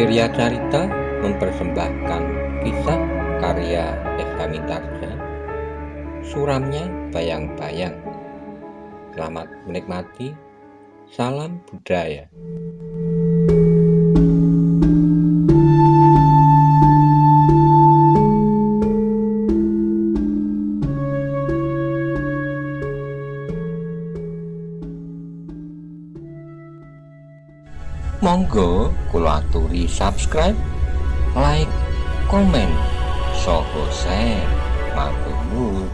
Wirya Carita mempersembahkan kisah karya S.H. Mintardja, suramnya Bayang-Bayang. Selamat menikmati, salam budaya. Monggo kula aturi subscribe, like, komen, saha share, matur nuwun.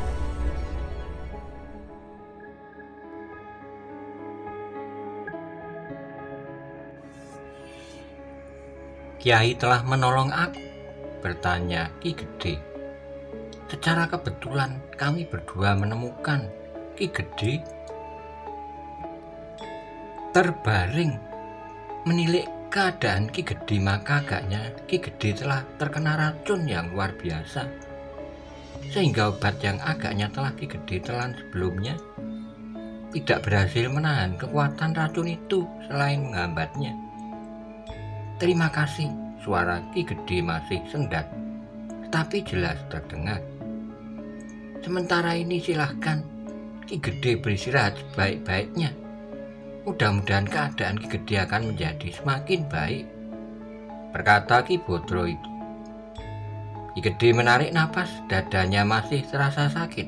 Kiai telah menolong aku, bertanya Ki Gede. Secara kebetulan kami berdua menemukan Ki Gede terbaring. Menilik keadaan Ki Gede, maka agaknya Ki Gede telah terkena racun yang luar biasa, sehingga obat yang agaknya telah Ki Gede telan sebelumnya tidak berhasil menahan kekuatan racun itu selain menghambatnya. Terima kasih, suara Ki Gede masih sendat, tetapi jelas terdengar. Sementara ini silahkan Ki Gede beristirahat sebaik-baiknya. Mudah-mudahan keadaan Ki Gede akan menjadi semakin baik, berkata Ki Bodro itu. Ki Gede menarik napas, dadanya masih terasa sakit,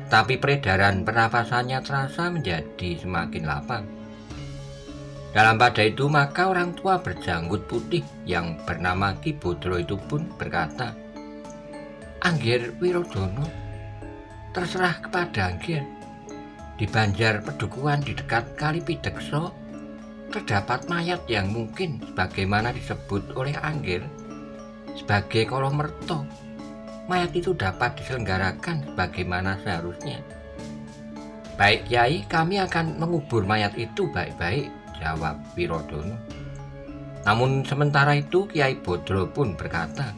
tapi peredaran pernafasannya terasa menjadi semakin lapang. Dalam pada itu maka orang tua berjanggut putih yang bernama Ki Bodro itu pun berkata, "Angger Wirodono, terserah kepada Angger. Di Banjar Pedukuhan di dekat Kali Pidekso terdapat mayat yang mungkin sebagaimana disebut oleh Angger sebagai Kolomerto. Mayat itu dapat diselenggarakan sebagaimana seharusnya." "Baik Kiai, kami akan mengubur mayat itu baik-baik," jawab Wirodono. Namun sementara itu Kiai Bodro pun berkata,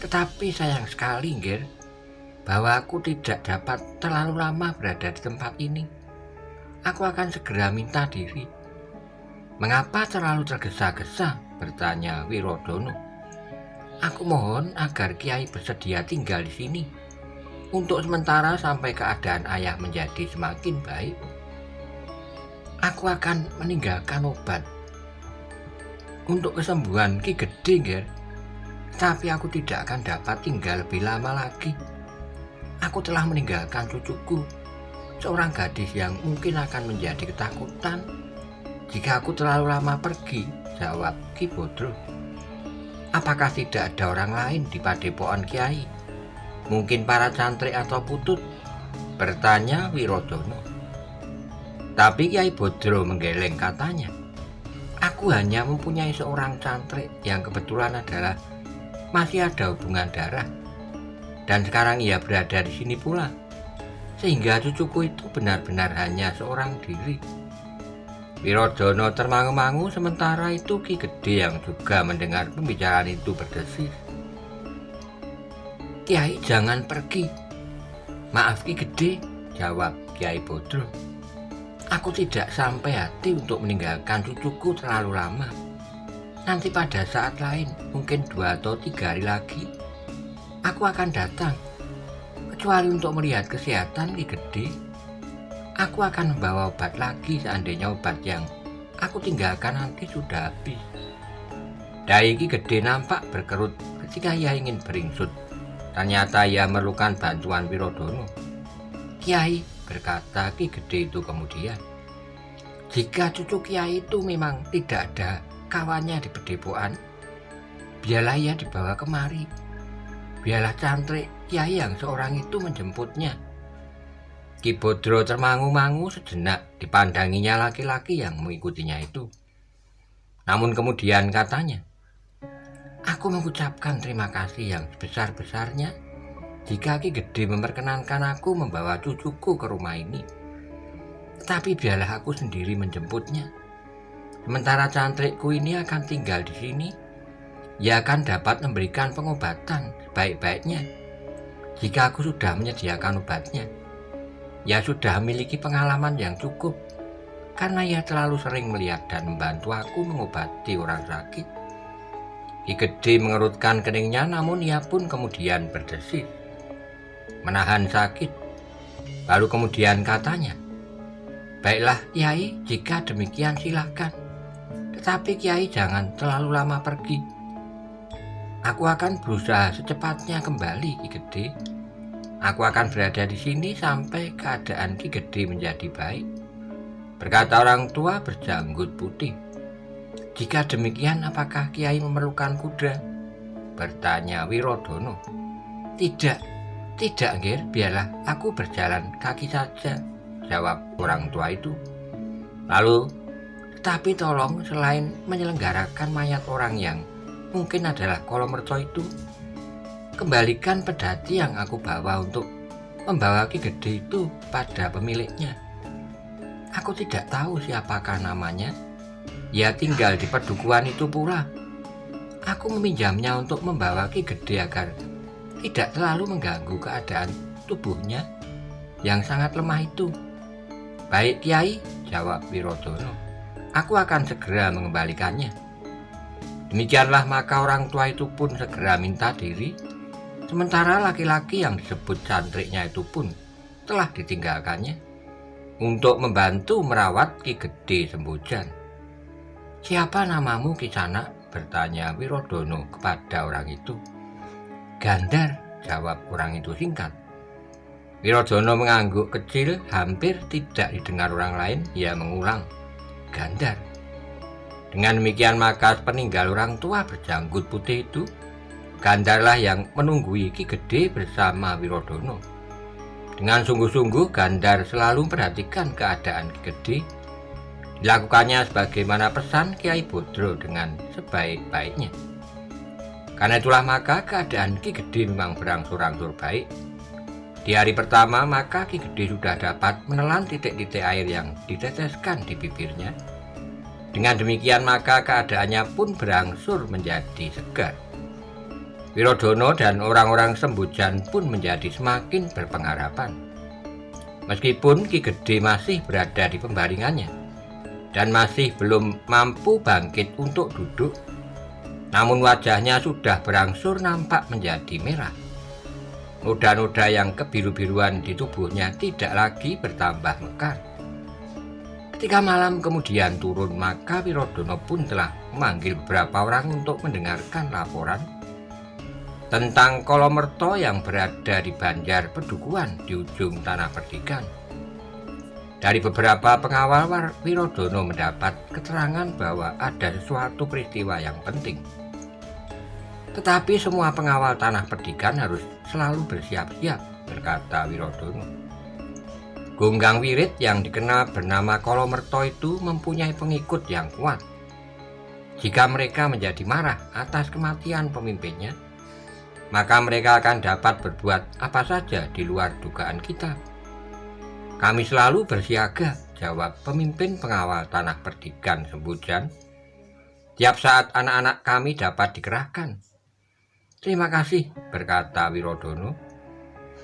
"Tetapi sayang sekali Ngger, bahwa aku tidak dapat terlalu lama berada di tempat ini. Aku akan segera minta diri." "Mengapa terlalu tergesa-gesa?" bertanya Wirodono. "Aku mohon agar Kiai bersedia tinggal di sini untuk sementara sampai keadaan ayah menjadi semakin baik. Aku akan meninggalkan obat untuk kesembuhan Ki Gede, Ngger, tapi aku tidak akan dapat tinggal lebih lama lagi. Aku telah meninggalkan cucuku, seorang gadis yang mungkin akan menjadi ketakutan jika aku terlalu lama pergi," jawab Ki Bodro. "Apakah tidak ada orang lain di padepokan Kiai? Mungkin para cantrik atau putut?" bertanya Wirodono. Tapi Kiai Bodro menggeleng, katanya, "Aku hanya mempunyai seorang cantrik yang kebetulan adalah masih ada hubungan darah. Dan sekarang ia berada di sini pula, sehingga cucuku itu benar-benar hanya seorang diri." Wirodono termangu-mangu, sementara itu Ki Gede yang juga mendengar pembicaraan itu berdesis, "Kiai jangan pergi." "Maaf Ki Gede," jawab Kiai Bodro, "aku tidak sampai hati untuk meninggalkan cucuku terlalu lama. Nanti pada saat lain, mungkin 2 atau 3 hari lagi, aku akan datang. Kecuali untuk melihat kesehatan Ki Gede, aku akan membawa obat lagi seandainya obat yang aku tinggalkan nanti sudah habis." Dahi Ki Gede nampak berkerut ketika ia ingin beringsut. Ternyata ia memerlukan bantuan Wirodono. "Kiai," berkata Ki Gede itu kemudian, "jika cucu Kiai itu memang tidak ada kawannya di padepokan, biarlah ia dibawa kemari. Biarlah cantrik Kiai yang seorang itu menjemputnya." Ki Bodro termangu-mangu sejenak, dipandanginya laki-laki yang mengikutinya itu. Namun kemudian katanya, "Aku mengucapkan terima kasih yang sebesar-besarnya jika Ki Gede memperkenankan aku membawa cucuku ke rumah ini. Tetapi biarlah aku sendiri menjemputnya. Sementara cantrikku ini akan tinggal di sini, ia akan dapat memberikan pengobatan sebaik-baiknya. Jika aku sudah menyediakan obatnya, ia sudah memiliki pengalaman yang cukup karena ia terlalu sering melihat dan membantu aku mengobati orang sakit. Ki Gede mengerutkan keningnya, namun ia pun kemudian berdesis, menahan sakit. Lalu kemudian katanya, "Baiklah Kiai, jika demikian silakan. Tetapi Kiai jangan terlalu lama pergi. Aku akan berusaha secepatnya kembali, Ki Gede. Aku akan berada di sini sampai keadaan Ki Gede menjadi baik," berkata orang tua berjanggut putih. "Jika demikian, apakah Kiai memerlukan kuda?" bertanya Wirodono. Tidak, Gir, biarlah aku berjalan kaki saja," jawab orang tua itu. Lalu, "Tetapi tolong, selain menyelenggarakan mayat orang yang mungkin adalah Kolomerto itu, kembalikan pedati yang aku bawa untuk membawa Ki Gede itu pada pemiliknya. Aku tidak tahu siapakah namanya. Ia tinggal di pedukuhan itu pula. Aku meminjamnya untuk membawa Ki Gede agar tidak terlalu mengganggu keadaan tubuhnya yang sangat lemah itu." "Baik Kiai," jawab Wirodono, "aku akan segera mengembalikannya." Demikianlah maka orang tua itu pun segera minta diri, sementara laki-laki yang disebut cantriknya itu pun telah ditinggalkannya untuk membantu merawat Ki Gede Sembojan. "Siapa namamu Kisanak?" bertanya Wirodono kepada orang itu. "Gandar," jawab orang itu singkat. Wirodono mengangguk kecil, hampir tidak didengar orang lain. Ia mengulang, "Gandar." Dengan demikian maka peninggal orang tua berjanggut putih itu, Gandarlah yang menunggui Ki Gede bersama Wirodono. Dengan sungguh-sungguh Gandar selalu memperhatikan keadaan Ki Gede. Dilakukannya sebagaimana pesan Kiai Bodro dengan sebaik-baiknya. Karena itulah maka keadaan Ki Gede memang berangsur-angsur baik. Di hari pertama maka Ki Gede sudah dapat menelan titik-titik air yang diteteskan di bibirnya. Dengan demikian maka keadaannya pun berangsur menjadi segar. Wirodono dan orang-orang Sembojan pun menjadi semakin berpengharapan. Meskipun Ki Gede masih berada di pembaringannya dan masih belum mampu bangkit untuk duduk, namun wajahnya sudah berangsur nampak menjadi merah. Noda-noda yang kebiru-biruan di tubuhnya tidak lagi bertambah mekar. Ketika malam kemudian turun, maka Wirodono pun telah memanggil beberapa orang untuk mendengarkan laporan tentang Kolomerto yang berada di Banjar Pedukuhan di ujung Tanah Perdikan. Dari beberapa pengawal, Wirodono mendapat keterangan bahwa ada sesuatu peristiwa yang penting. Tetapi semua pengawal Tanah Perdikan harus selalu bersiap-siap, berkata Wirodono. Gunggang Wirit yang dikenal bernama Kolomerto itu mempunyai pengikut yang kuat. Jika mereka menjadi marah atas kematian pemimpinnya, maka mereka akan dapat berbuat apa saja di luar dugaan kita. "Kami selalu bersiaga," jawab pemimpin pengawal Tanah Perdikan Sembojan. "Tiap saat anak-anak kami dapat dikerahkan." "Terima kasih," berkata Wirodono.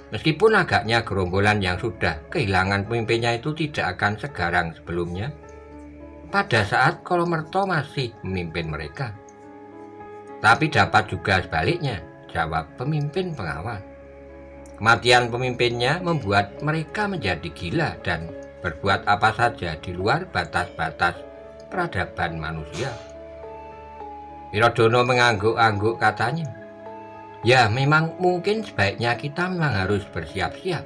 Meskipun agaknya gerombolan yang sudah kehilangan pemimpinnya itu tidak akan segarang sebelumnya pada saat Kolomerto masih memimpin mereka. "Tapi dapat juga sebaliknya," jawab pemimpin pengawal. "Kematian pemimpinnya membuat mereka menjadi gila dan berbuat apa saja di luar batas-batas peradaban manusia." Wirodono mengangguk-angguk, katanya, "Ya, memang mungkin sebaiknya kita memang harus bersiap-siap."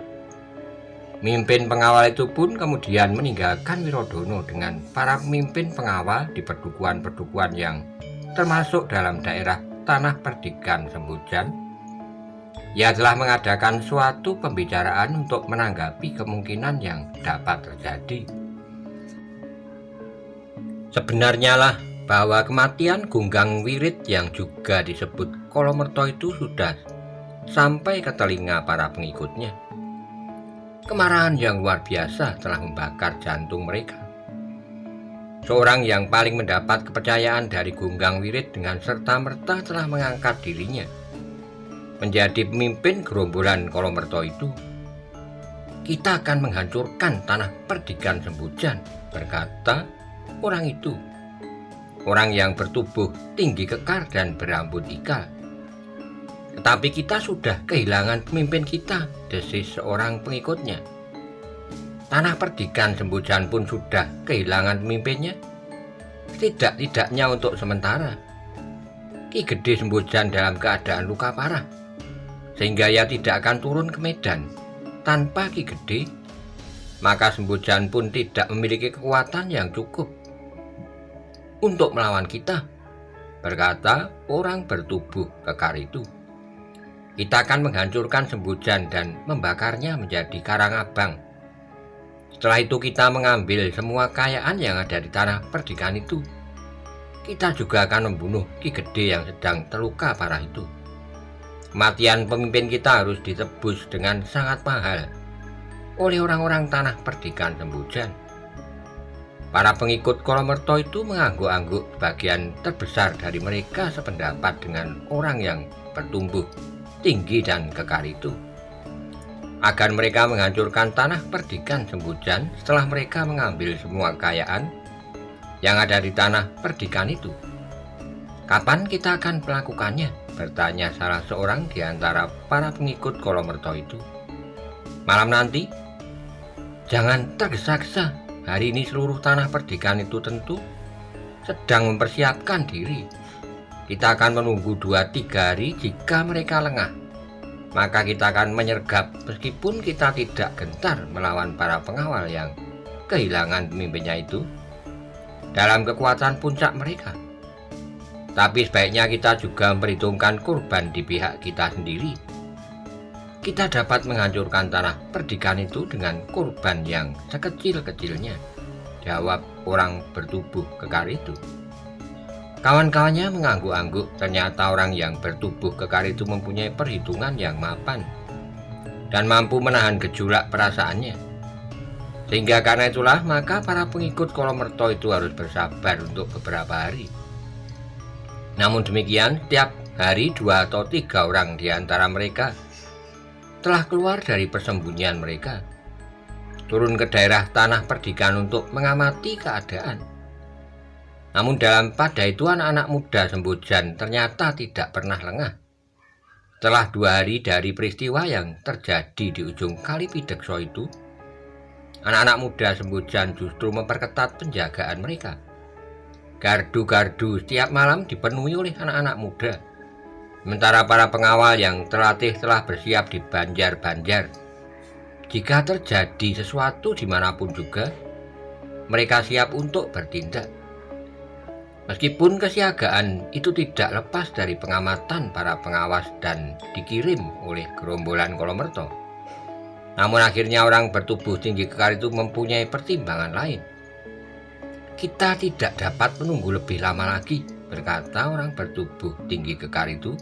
Pemimpin pengawal itu pun kemudian meninggalkan Wirodono dengan para pemimpin pengawal di pedukuhan-pedukuhan yang termasuk dalam daerah Tanah Perdikan Sembojan. Ia telah mengadakan suatu pembicaraan untuk menanggapi kemungkinan yang dapat terjadi. Sebenarnya lah bahwa kematian Gunggang Wirit yang juga disebut Kolomerto itu sudah sampai ke telinga para pengikutnya. Kemarahan yang luar biasa telah membakar jantung mereka. Seorang yang paling mendapat kepercayaan dari Gunggang Wirit dengan serta-merta telah mengangkat dirinya menjadi pemimpin gerombolan Kolomerto itu. "Kita akan menghancurkan Tanah Perdikan Sembojan," berkata orang itu. orang yang bertubuh tinggi kekar dan berambut ikal. Tetapi kita sudah kehilangan pemimpin kita, desis seorang pengikutnya. Tanah perdikan Sembojan pun sudah kehilangan pemimpinnya. Tidak-tidaknya untuk sementara, Ki Gede Sembojan dalam keadaan luka parah, sehingga ia tidak akan turun ke medan. Tanpa Ki Gede, maka Sembojan pun tidak memiliki kekuatan yang cukup untuk melawan kita, berkata orang bertubuh kekar itu. Kita akan menghancurkan Sembojan dan membakarnya menjadi karang abang. Setelah itu kita mengambil semua kekayaan yang ada di tanah perdikan itu. Kita juga akan membunuh Ki Gede yang sedang terluka parah itu. Kematian pemimpin kita harus ditebus dengan sangat mahal oleh orang-orang tanah perdikan Sembojan. Para pengikut Kolomerto itu mengangguk-angguk. Bagian terbesar dari mereka sependapat dengan orang yang bertumbuh tinggi dan kekar itu, agar mereka menghancurkan tanah perdikan Sembojan setelah mereka mengambil semua kekayaan yang ada di tanah perdikan itu. Kapan kita akan melakukannya? Bertanya salah seorang di antara para pengikut Kolomerto itu. Malam nanti? Jangan tergesa-gesa. Hari ini seluruh tanah perdikan itu tentu sedang mempersiapkan diri. Kita akan menunggu 2-3 hari. Jika mereka lengah, maka kita akan menyergap, meskipun kita tidak gentar melawan para pengawal yang kehilangan pemimpinnya itu dalam kekuatan puncak mereka. Tapi sebaiknya kita juga memperhitungkan korban di pihak kita sendiri. Kita dapat menghancurkan tanah perdikan itu dengan korban yang sekecil-kecilnya, jawab orang bertubuh kekar itu. Kawan-kawannya mengangguk-angguk. Ternyata orang yang bertubuh kekar itu mempunyai perhitungan yang mapan dan mampu menahan gejolak perasaannya. Sehingga karena itulah maka para pengikut Kolomerto itu harus bersabar untuk beberapa hari. Namun demikian, setiap hari 2 atau 3 orang di antara mereka telah keluar dari persembunyian mereka, turun ke daerah tanah perdikan untuk mengamati keadaan. Namun pada itu anak-anak muda Sembojan ternyata tidak pernah lengah. Setelah 2 hari dari peristiwa yang terjadi di ujung Kali Pidekso itu, anak-anak muda Sembojan justru memperketat penjagaan mereka. Gardu-gardu setiap malam dipenuhi oleh anak-anak muda, sementara para pengawal yang terlatih telah bersiap di banjar-banjar. Jika terjadi sesuatu dimanapun juga, mereka siap untuk bertindak. Meskipun kesiagaan itu tidak lepas dari pengamatan para pengawas dan dikirim oleh gerombolan Kolomerto, namun akhirnya orang bertubuh tinggi kekar itu mempunyai pertimbangan lain. Kita tidak dapat menunggu lebih lama lagi, berkata orang bertubuh tinggi kekar itu.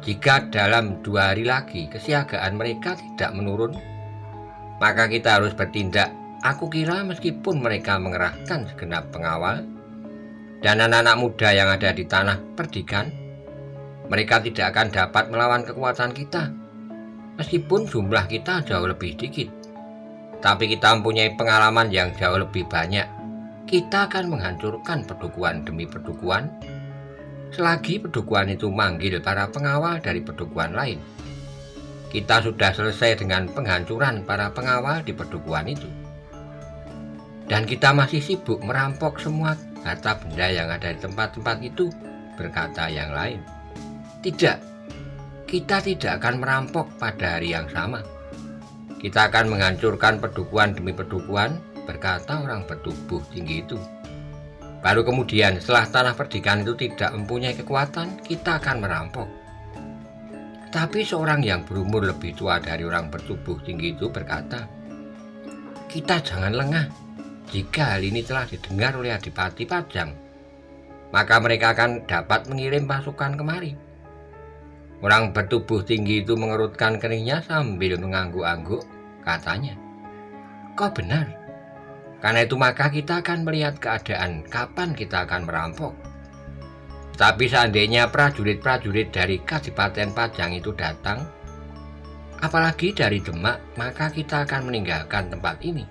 Jika dalam 2 hari lagi kesiagaan mereka tidak menurun, maka kita harus bertindak. Aku kira meskipun mereka mengerahkan segenap pengawal dan anak-anak muda yang ada di tanah perdikan, mereka tidak akan dapat melawan kekuatan kita. Meskipun jumlah kita jauh lebih sedikit, tapi kita mempunyai pengalaman yang jauh lebih banyak. Kita akan menghancurkan pedukuhan demi pedukuhan, selagi pedukuhan itu manggil para pengawal dari pedukuhan lain. Kita sudah selesai dengan penghancuran para pengawal di pedukuhan itu, dan kita masih sibuk merampok semua harta benda yang ada di tempat-tempat itu, berkata yang lain. Tidak, kita tidak akan merampok pada hari yang sama. Kita akan menghancurkan pedukuhan demi pedukuhan, berkata orang bertubuh tinggi itu. Baru kemudian setelah tanah perdikan itu tidak mempunyai kekuatan, kita akan merampok. Tapi seorang yang berumur lebih tua dari orang bertubuh tinggi itu berkata, kita jangan lengah. Jika hal ini telah didengar oleh Adipati Pajang, maka mereka akan dapat mengirim pasukan kemari. Orang bertubuh tinggi itu mengerutkan keningnya sambil mengangguk-angguk. Katanya, kau benar. Karena itu maka kita akan melihat keadaan kapan kita akan merampok. Tapi seandainya prajurit-prajurit dari Kadipaten Pajang itu datang, apalagi dari Demak, maka kita akan meninggalkan tempat ini.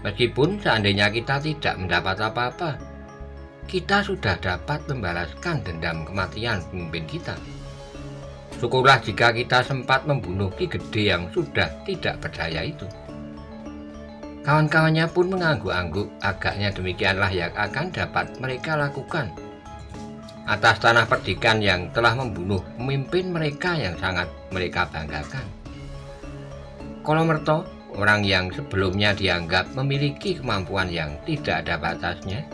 Meskipun seandainya kita tidak mendapat apa-apa, kita sudah dapat membalaskan dendam kematian pemimpin kita. Syukurlah jika kita sempat membunuh Ki Gede yang sudah tidak berdaya itu. Kawan-kawannya pun mengangguk-angguk, agaknya demikianlah yang akan dapat mereka lakukan atas tanah perdikan yang telah membunuh pemimpin mereka yang sangat mereka banggakan. Kolomerto, orang yang sebelumnya dianggap memiliki kemampuan yang tidak ada batasnya,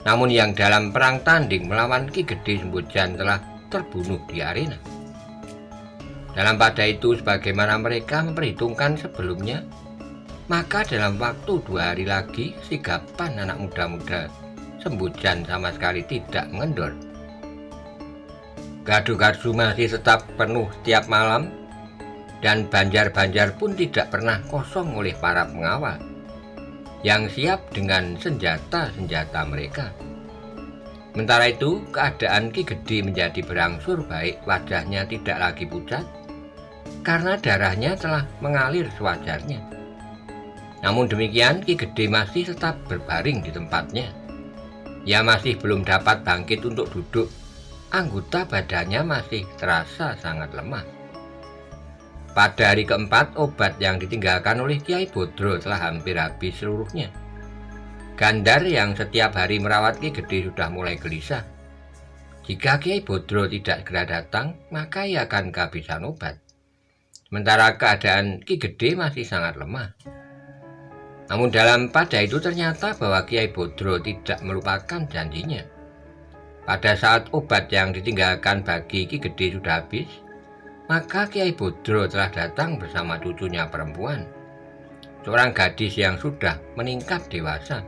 namun yang dalam perang tanding melawan Ki Gede Sembodjan telah terbunuh di arena. Dalam pada itu, sebagaimana mereka memperhitungkan sebelumnya, maka dalam waktu 2 hari lagi, sigapan anak muda-muda Sembodjan sama sekali tidak mengendor. Gardu-gardu masih tetap penuh setiap malam, dan banjar-banjar pun tidak pernah kosong oleh para pengawal yang siap dengan senjata-senjata mereka. Sementara itu, keadaan Ki Gede menjadi berangsur baik. Wajahnya tidak lagi pucat karena darahnya telah mengalir sewajarnya. Namun demikian, Ki Gede masih tetap berbaring di tempatnya. Ia masih belum dapat bangkit untuk duduk. Anggota badannya masih terasa sangat lemah. Pada hari keempat, obat yang ditinggalkan oleh Kyai Bodro telah hampir habis seluruhnya. Gandar yang setiap hari merawat Ki Gede sudah mulai gelisah. Jika Kyai Bodro tidak segera datang, maka ia akan kehabisan obat. Sementara keadaan Ki Gede masih sangat lemah. Namun dalam pada itu ternyata bahwa Kyai Bodro tidak melupakan janjinya. Pada saat obat yang ditinggalkan bagi Ki Gede sudah habis, maka Kyai Bodro telah datang bersama cucunya perempuan, seorang gadis yang sudah meningkat dewasa.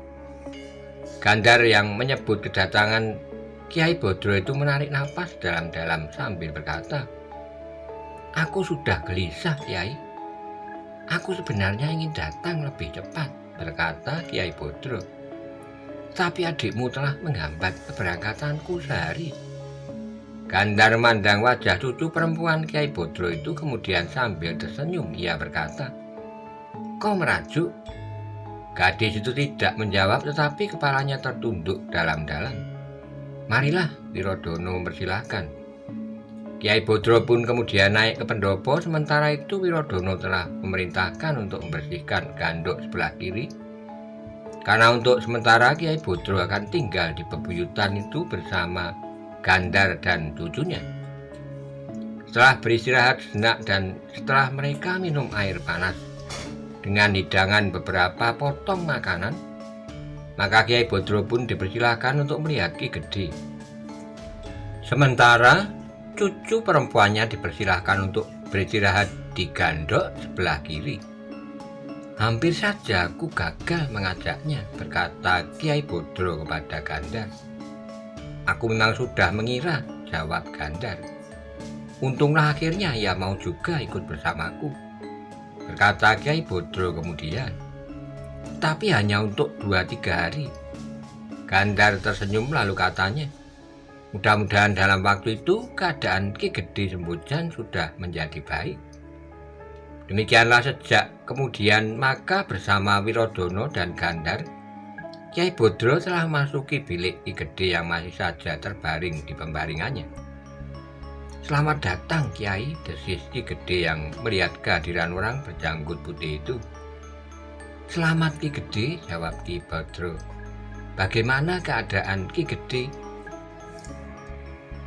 Gandar yang menyebut kedatangan Kyai Bodro itu menarik napas dalam-dalam sambil berkata, "Aku sudah gelisah, Kyai. Aku sebenarnya ingin datang lebih cepat," berkata Kyai Bodro. "Tapi adikmu telah menghambat keberangkatanku sehari." Gandar memandang wajah cucu perempuan Kyai Bodro itu, kemudian sambil tersenyum ia berkata, "Kau merajuk?" Gadis itu tidak menjawab, tetapi kepalanya tertunduk dalam-dalam. "Marilah," Wirodono mempersilahkan. Kyai Bodro pun kemudian naik ke pendopo. Sementara itu Wirodono telah memerintahkan untuk membersihkan gandok sebelah kiri, karena untuk sementara Kyai Bodro akan tinggal di pebuyutan itu bersama Gandar dan cucunya. Setelah beristirahat sejenak dan setelah mereka minum air panas dengan hidangan beberapa potong makanan, maka Kyai Bodro pun dipersilahkan untuk melihat Ki Gede. Sementara cucu perempuannya dipersilahkan untuk beristirahat di gandok sebelah kiri. "Hampir saja aku gagal mengajaknya," berkata Kyai Bodro kepada Gandar. "Aku memang sudah mengira," jawab Gandar. "Untunglah akhirnya ia mau juga ikut bersamaku," berkata Kyai Bodro kemudian. "Tapi hanya untuk 2-3 hari." Gandar tersenyum lalu katanya, "Mudah-mudahan dalam waktu itu keadaan Ki Gede Sembodjan sudah menjadi baik." Demikianlah sejak kemudian maka bersama Wirodono dan Gandar, Kyai Bodro telah masuki bilik Ki Gede yang masih saja terbaring di pembaringannya. "Selamat datang, Kyai," desis Ki Gede yang melihat kehadiran orang berjanggut putih itu. "Selamat, Ki Gede," jawab Ki Bodro. "Bagaimana keadaan Ki Gede?"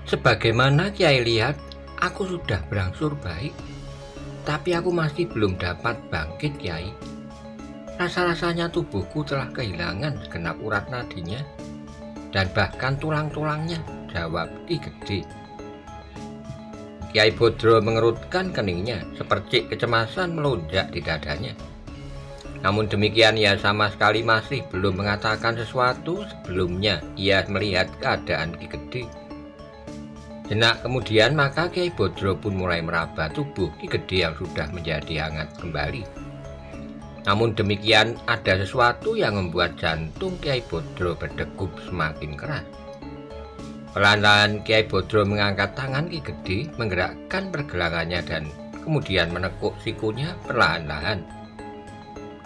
"Sebagaimana Kyai lihat, aku sudah berangsur baik, tapi aku masih belum dapat bangkit, Kyai. Rasa-rasanya tubuhku telah kehilangan segenap urat nadinya dan bahkan tulang-tulangnya," jawab Ki Gede. Kyai Bodro mengerutkan keningnya, seperti kecemasan melonjak di dadanya. Namun demikian ia sama sekali masih belum mengatakan sesuatu sebelumnya ia melihat keadaan Ki Gede. Sejenak kemudian maka Kyai Bodro pun mulai meraba tubuh Ki Gede yang sudah menjadi hangat kembali. Namun demikian ada sesuatu yang membuat jantung Kyai Bodro berdegup semakin keras. Pelan-pelan Kyai Bodro mengangkat tangan Ki Gede, menggerakkan pergelangannya dan kemudian menekuk sikunya perlahan-lahan.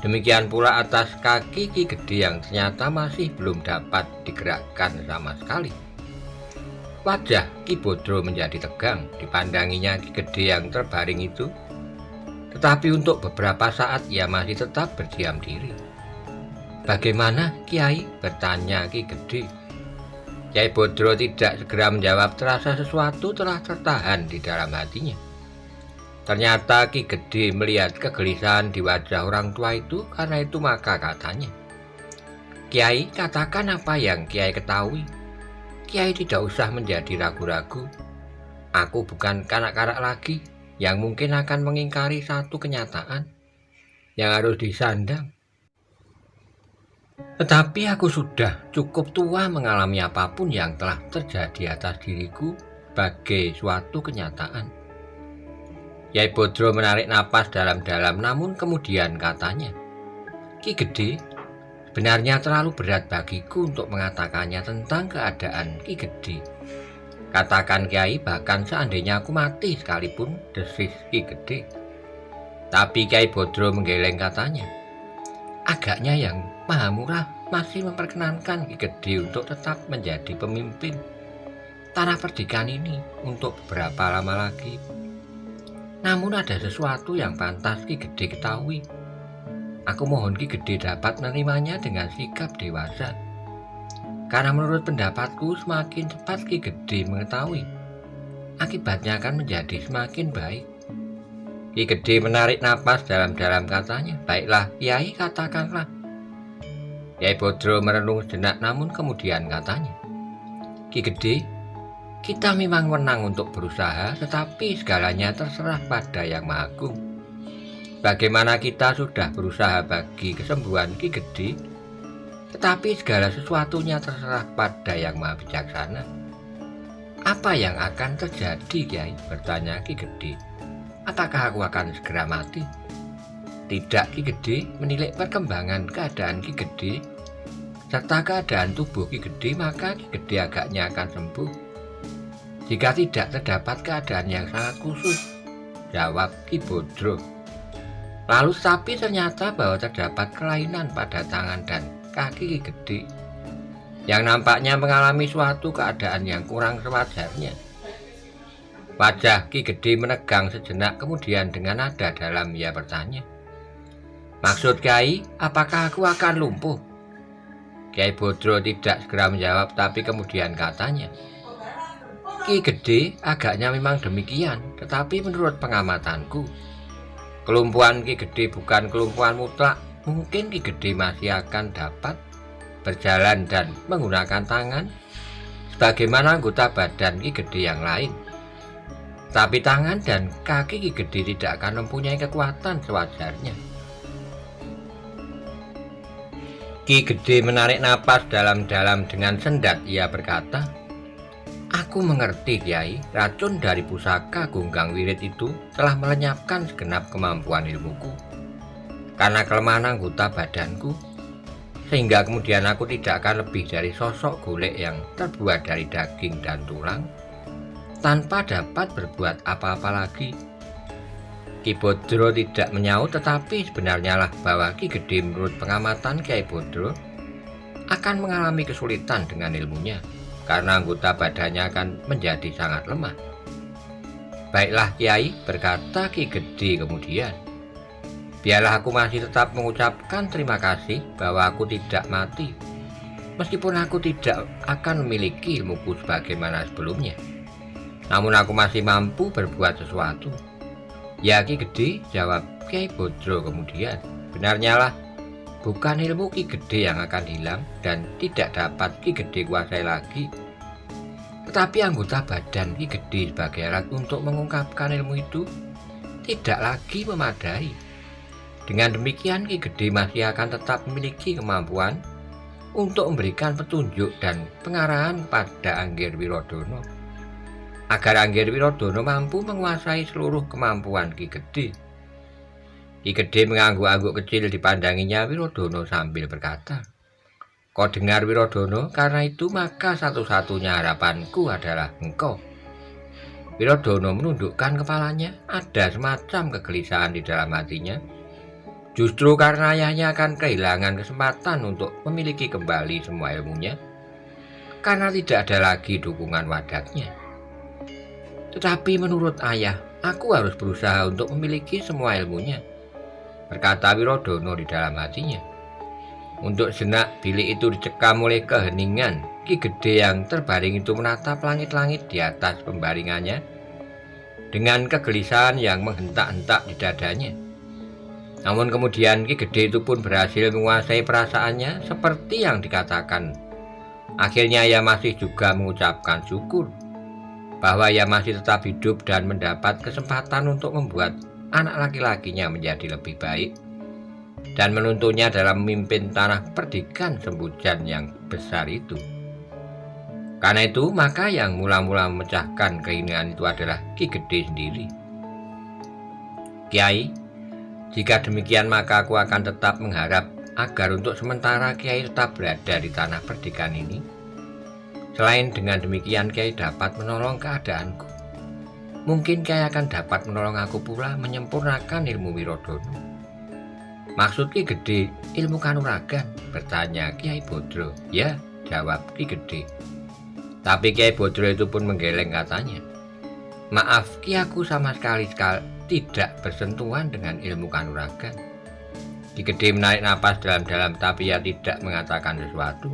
Demikian pula atas kaki Ki Gede yang ternyata masih belum dapat digerakkan sama sekali. Wajah Ki Bodro menjadi tegang dipandanginya Ki Gede yang terbaring itu. Tetapi untuk beberapa saat ia masih tetap berdiam diri. "Bagaimana, Kiai?" bertanya Ki Gede. Kiai Bodro tidak segera menjawab, terasa sesuatu telah tertahan di dalam hatinya. Ternyata Ki Gede melihat kegelisahan di wajah orang tua itu, karena itu maka katanya, "Kiai, katakan apa yang Kiai ketahui. Kiai tidak usah menjadi ragu-ragu. Aku bukan kanak-kanak lagi yang mungkin akan mengingkari satu kenyataan yang harus disandang. Tetapi aku sudah cukup tua mengalami apapun yang telah terjadi atas diriku sebagai suatu kenyataan." Kiai Bodro menarik napas dalam-dalam, namun kemudian katanya, "Ki Gede, sebenarnya terlalu berat bagiku untuk mengatakannya tentang keadaan Ki Gede. Katakan Kiai, bahkan seandainya aku mati sekalipun," desis Ki Gede. Tapi Kiai Bodro menggeleng katanya, "Agaknya yang Maha Murah masih memperkenankan Ki Gede untuk tetap menjadi pemimpin tanah perdikan ini untuk beberapa lama lagi. Namun ada sesuatu yang pantas Ki Gede ketahui. Aku mohon Ki Gede dapat menerimanya dengan sikap dewasa. Karena menurut pendapatku semakin cepat Ki Gede mengetahui, akibatnya akan menjadi semakin baik." Ki Gede menarik napas dalam-dalam katanya, "Baiklah Kiai, katakanlah." Kiai Bodro merenung sejenak, namun kemudian katanya, "Ki Gede, kita memang menang untuk berusaha, tetapi segalanya terserah pada Yang Maha Agung. Bagaimana kita sudah berusaha bagi kesembuhan Ki Gede, tetapi segala sesuatunya terserah pada Yang Maha Bijaksana. Apa yang akan terjadi, Kiai?" bertanya Ki Gede. "Apakah aku akan segera mati?" "Tidak, Ki Gede, menilik perkembangan keadaan Ki Gede serta keadaan tubuh Ki Gede, maka Ki Gede agaknya akan sembuh jika tidak terdapat keadaan yang sangat khusus," jawab Ki Bodro. "Lalu tapi ternyata bahwa terdapat kelainan pada tangan dan kaki Ki Gede yang nampaknya mengalami suatu keadaan yang kurang sewajarnya." Wajah Ki Gede menegang sejenak, kemudian dengan nada dalam ia bertanya, "Maksud Kiai, apakah aku akan lumpuh?" Kiai Bodro tidak segera menjawab, tapi kemudian katanya, "Ki Gede, agaknya memang demikian, tetapi menurut pengamatanku, kelumpuhan Ki Gede bukan kelumpuhan mutlak. Mungkin Ki Gede masih akan dapat berjalan dan menggunakan tangan sebagaimana anggota badan Ki Gede yang lain. Tapi tangan dan kaki Ki Gede tidak akan mempunyai kekuatan sewajarnya." Ki Gede menarik napas dalam-dalam dengan sendat ia berkata, "Aku mengerti Kiai, racun dari pusaka Gunggang Wirit itu telah melenyapkan segenap kemampuan ilmuku karena kelemahan anggota badanku, sehingga kemudian aku tidak akan lebih dari sosok golek yang terbuat dari daging dan tulang tanpa dapat berbuat apa-apa lagi." Ki Bodro tidak menyaut, tetapi sebenarnya lah bahwa Ki Gede menurut pengamatan Kiai Bodro akan mengalami kesulitan dengan ilmunya karena anggota badannya akan menjadi sangat lemah. "Baiklah Kiai," berkata Ki Gede kemudian, "biarlah aku masih tetap mengucapkan terima kasih bahwa aku tidak mati, meskipun aku tidak akan memiliki ilmuku sebagaimana sebelumnya. Namun aku masih mampu berbuat sesuatu." "Ya Ki Gede," jawab Kiai Bodro kemudian, "benarnya lah bukan ilmu Ki Gede yang akan hilang dan tidak dapat Ki Gede kuasai lagi, tetapi anggota badan Ki Gede sebagai alat untuk mengungkapkan ilmu itu tidak lagi memadai. Dengan demikian Ki Gede masih akan tetap memiliki kemampuan untuk memberikan petunjuk dan pengarahan pada Anggir Wirodono, agar Anggir Wirodono mampu menguasai seluruh kemampuan Ki Gede." Ki Gede mengangguk-angguk kecil dipandanginya Wirodono sambil berkata, "Kau dengar Wirodono, karena itu maka satu-satunya harapanku adalah engkau." Wirodono menundukkan kepalanya, ada semacam kegelisahan di dalam hatinya. Justru karena ayahnya akan kehilangan kesempatan untuk memiliki kembali semua ilmunya, karena tidak ada lagi dukungan wadaknya. Tetapi menurut ayah, aku harus berusaha untuk memiliki semua ilmunya, berkata Wirodono di dalam hatinya. Untuk sejenak bilik itu dicekam oleh keheningan. Ki Gede yang terbaring itu menatap langit-langit di atas pembaringannya dengan kegelisahan yang menghentak-hentak di dadanya. Namun kemudian Ki Gede itu pun berhasil menguasai perasaannya seperti yang dikatakan. Akhirnya ia masih juga mengucapkan syukur bahwa ia masih tetap hidup dan mendapat kesempatan untuk membuat anak laki-lakinya menjadi lebih baik dan menuntunnya dalam memimpin tanah perdikan Sembojan yang besar itu. Karena itu, maka yang mula-mula memecahkan keheningan itu adalah Ki Gede sendiri. Kiai, jika demikian maka aku akan tetap mengharap agar untuk sementara Kiai tetap berada di tanah perdikan ini. Selain dengan demikian Kiai dapat menolong keadaanku. Mungkin Kiai akan dapat menolong aku pula menyempurnakan ilmu Wirodono. Maksud Ki Gede ilmu kanuragan? Bertanya Kiai Bodro. Ya, jawab Ki Gede. Tapi Kiai Bodro itu pun menggeleng katanya. Maaf Ki, aku sama sekali tidak bersentuhan dengan ilmu kanuragan. Ki Gede menarik napas dalam-dalam tapi ia tidak mengatakan sesuatu.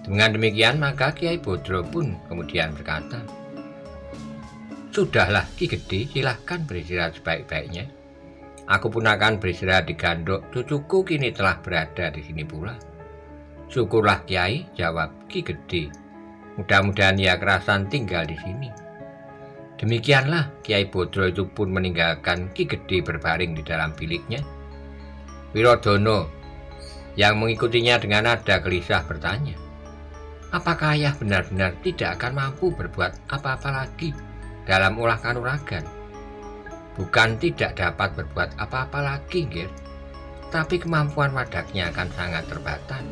Dengan demikian maka Kiai Bodro pun kemudian berkata, sudahlah Ki Gede, silahkan beristirahat sebaik-baiknya. Aku pun akan beristirahat di Gandok, cucuku kini telah berada di sini pula. Syukurlah Kiai, jawab Ki Gede. Mudah-mudahan ia kerasan tinggal di sini. Demikianlah Kiai Bodro itu pun meninggalkan Ki Gede berbaring di dalam biliknya. Wirodono yang mengikutinya dengan nada gelisah bertanya, apakah ayah benar-benar tidak akan mampu berbuat apa-apa lagi dalam ulah kanuragan? Bukan tidak dapat berbuat apa-apa lagi, Gir, tapi kemampuan wadaknya akan sangat terbatas.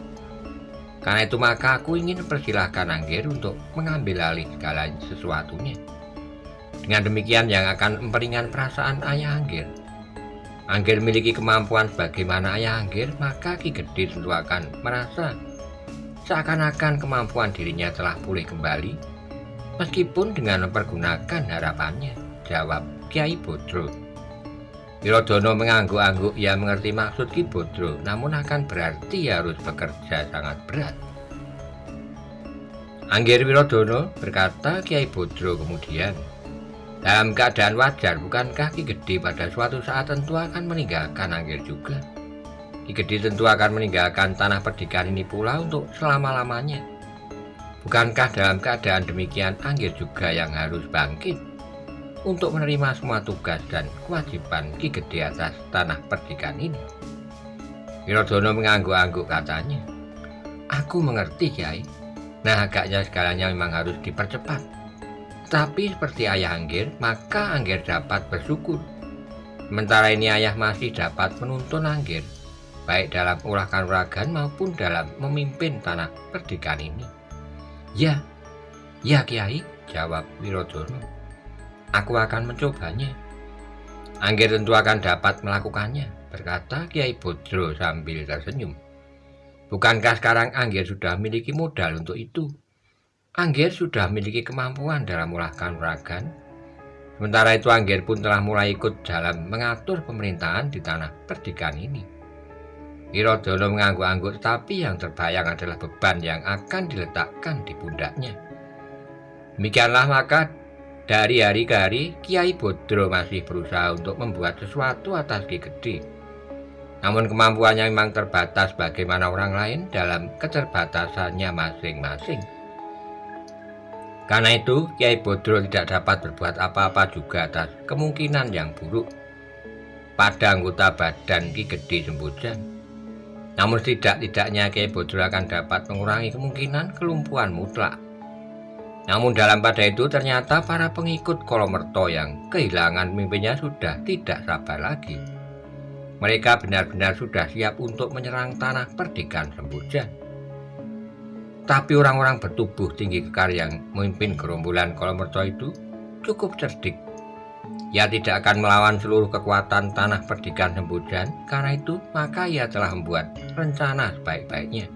Karena itu maka aku ingin mempersilahkan Anggir untuk mengambil alih segala sesuatunya. Dengan demikian yang akan memperingan perasaan ayah Anggir. Anggir memiliki kemampuan sebagaimana ayah Anggir, maka Ki Gede tentu akan merasa seakan-akan kemampuan dirinya telah pulih kembali, meskipun dengan mempergunakan harapannya, jawab Kiai Bodro. Wirodono mengangguk-angguk. Ia mengerti maksud Ki Bodro, namun akan berarti harus bekerja sangat berat. Anggir Wirodono, berkata Kiai Bodro kemudian, dalam keadaan wajar bukankah Ki Gede pada suatu saat tentu akan meninggalkan Anggir juga? Ki Gede tentu akan meninggalkan tanah perdikan ini pula untuk selama-lamanya. Bukankah dalam keadaan demikian Anggir juga yang harus bangkit untuk menerima semua tugas dan kewajiban Ki Gede atas tanah perdikan ini? Wirodono mengangguk-angguk katanya, aku mengerti Kiai. Nah agaknya segalanya memang harus dipercepat. Tapi seperti ayah Anggir, maka Anggir dapat bersyukur. Sementara ini ayah masih dapat menuntun Anggir, baik dalam ulah kanuragan maupun dalam memimpin tanah perdikan ini. Ya Kiai, jawab Wirodono. Aku akan mencobanya. Anggir tentu akan dapat melakukannya, berkata Kiai Bodro sambil tersenyum. Bukankah sekarang Anggir sudah memiliki modal untuk itu? Anggir sudah memiliki kemampuan dalam ulah kanuragan. Sementara itu Anggir pun telah mulai ikut dalam mengatur pemerintahan di tanah perdikan ini. Wirodono mengangguk-angguk, tetapi yang terbayang adalah beban yang akan diletakkan di pundaknya. Demikianlah maka dari hari ke hari, Kiai Bodro masih berusaha untuk membuat sesuatu atas Ki Gede. Namun kemampuannya memang terbatas bagaimana orang lain dalam keterbatasannya masing-masing. Karena itu, Kiai Bodro tidak dapat berbuat apa-apa juga atas kemungkinan yang buruk pada anggota badan Ki Gede Sembojan. Namun tidak-tidaknya Kiai Bodro akan dapat mengurangi kemungkinan kelumpuhan mutlak. Namun dalam pada itu ternyata para pengikut Kolomerto yang kehilangan pemimpinnya sudah tidak sabar lagi. Mereka benar-benar sudah siap untuk menyerang tanah perdikan Sembojan. Tapi orang-orang bertubuh tinggi kekar yang memimpin gerombolan Kolomerto itu cukup cerdik. Ia tidak akan melawan seluruh kekuatan tanah perdikan Sembojan. Karena itu, maka ia telah membuat rencana sebaik-baiknya.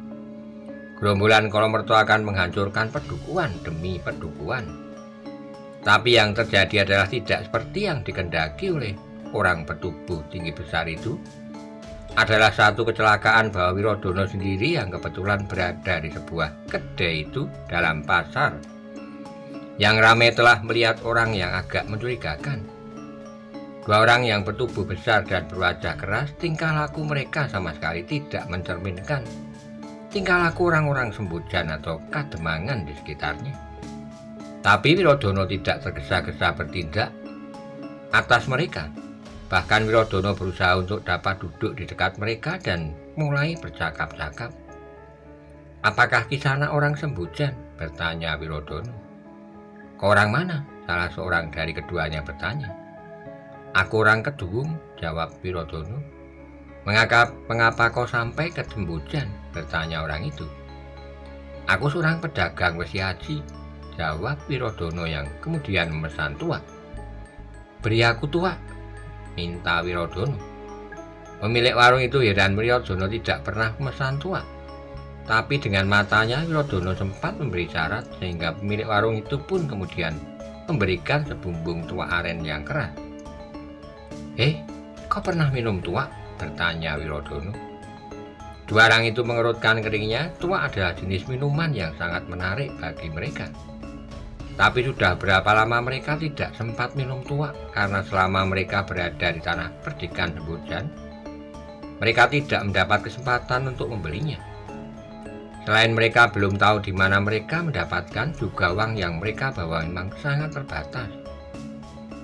Gerombolan Kolomerto akan menghancurkan pedukuhan demi pedukuhan. Tapi yang terjadi adalah tidak seperti yang dikehendaki oleh orang bertubuh tinggi besar itu. Adalah satu kecelakaan bahwa Wirodono sendiri yang kebetulan berada di sebuah kedai itu dalam pasar. Yang ramai telah melihat orang yang agak mencurigakan. Dua orang yang bertubuh besar dan berwajah keras, tingkah laku mereka sama sekali tidak mencerminkan tingkah laku orang-orang Sembojan atau Kademangan di sekitarnya. Tapi Wirodono tidak tergesa-gesa bertindak atas mereka. Bahkan Wirodono berusaha untuk dapat duduk di dekat mereka dan mulai bercakap-cakap. "Apakah Kisana orang Sembojan?" bertanya Wirodono. "Kau orang mana?" salah seorang dari keduanya bertanya. "Aku orang Kedung," jawab Wirodono. Mengapa kau sampai ke Sembojan?" bertanya orang itu. "Aku seorang pedagang Wesi Aji," jawab Wirodono yang kemudian memesan tuak. "Beri aku tuak," minta Wirodono. Pemilik warung itu heran Wirodono tidak pernah memesan tuak. Tapi dengan matanya Wirodono sempat memberi syarat sehingga pemilik warung itu pun kemudian memberikan sebumbung tuak aren yang keras. Kau pernah minum tuak?" bertanya Wirodono. Dua orang itu mengerutkan keringnya. Tuak adalah jenis minuman yang sangat menarik bagi mereka. Tapi sudah berapa lama mereka tidak sempat minum tuak, karena selama mereka berada di tanah perdikan Sembojan, mereka tidak mendapat kesempatan untuk membelinya. Selain mereka belum tahu di mana mereka mendapatkan, juga uang yang mereka bawa memang sangat terbatas.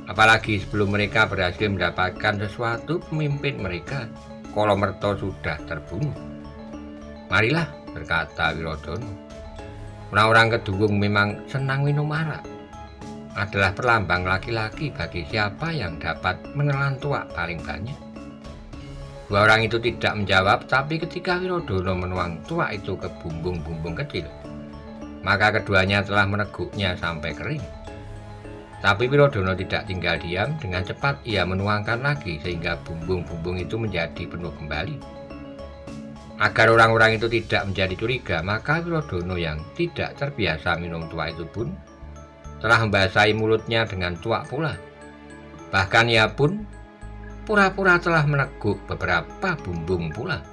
Apalagi sebelum mereka berhasil mendapatkan sesuatu, pemimpin mereka, Kolomerto, sudah terbunuh. "Marilah," berkata Wirodono. "Orang-orang Kedung memang senang minum arak. Adalah perlambang laki-laki bagi siapa yang dapat menelan tuak paling banyak." Dua orang itu tidak menjawab, tapi ketika Wirodono menuang tuak itu ke bumbung-bumbung kecil, maka keduanya telah meneguknya sampai kering. Tapi Wirodono tidak tinggal diam. Dengan cepat ia menuangkan lagi sehingga bumbung-bumbung itu menjadi penuh kembali. Agar orang-orang itu tidak menjadi curiga, maka Wirodono yang tidak terbiasa minum tuak itu pun telah membasahi mulutnya dengan tuak pula. Bahkan ia pun pura-pura telah meneguk beberapa bumbung pula.